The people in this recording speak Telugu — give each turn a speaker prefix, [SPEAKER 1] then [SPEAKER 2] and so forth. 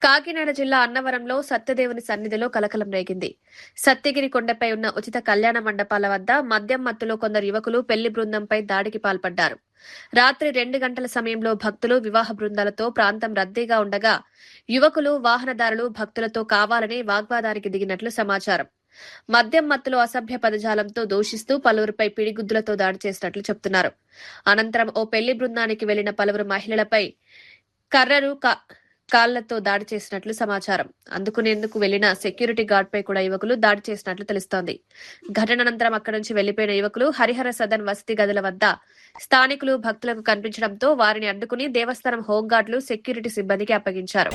[SPEAKER 1] కాకినాడ జిల్లా అన్నవరంలో సత్యదేవుని సన్నిధిలో కలకలం రేగింది. సత్యగిరి కొండపై ఉన్న ఉచిత కళ్యాణ మండపాల వద్ద మద్యం మత్తులో కొందరు యువకులు పెళ్లి బృందంపై దాడికి పాల్పడ్డారు. రాత్రి 2 గంటల సమయంలో భక్తులు, వివాహ బృందాలతో ప్రాంతం రద్దీగా ఉండగా యువకులు, వాహనదారులు భక్తులతో కావాలని వాగ్వాదానికి దిగినట్లు సమాచారం. మద్యం మత్తులో అసభ్య పదజాలంతో దూషిస్తూ పలువురిపై పిడిగుద్దులతో దాడి చేసినట్లు చెబుతున్నారు. అనంతరం ఓ పెళ్లి బృందానికి వెళ్లిన పలువురు మహిళలపై కర్రలు, కాళ్లతో దాడి చేసినట్లు సమాచారం. అందుకునేందుకు వెళ్లిన సెక్యూరిటీ గార్డ్పై కూడా యువకులు దాడి చేసినట్లు తెలుస్తోంది. ఘటన అనంతరం అక్కడి నుంచి వెళ్లిపోయిన యువకులు హరిహర సదన్ వసతి గదుల వద్ద స్థానికులు, భక్తులకు కనిపించడంతో వారిని అడ్డుకుని దేవస్థానం హోంగార్డులు, సెక్యూరిటీ సిబ్బందికి అప్పగించారు.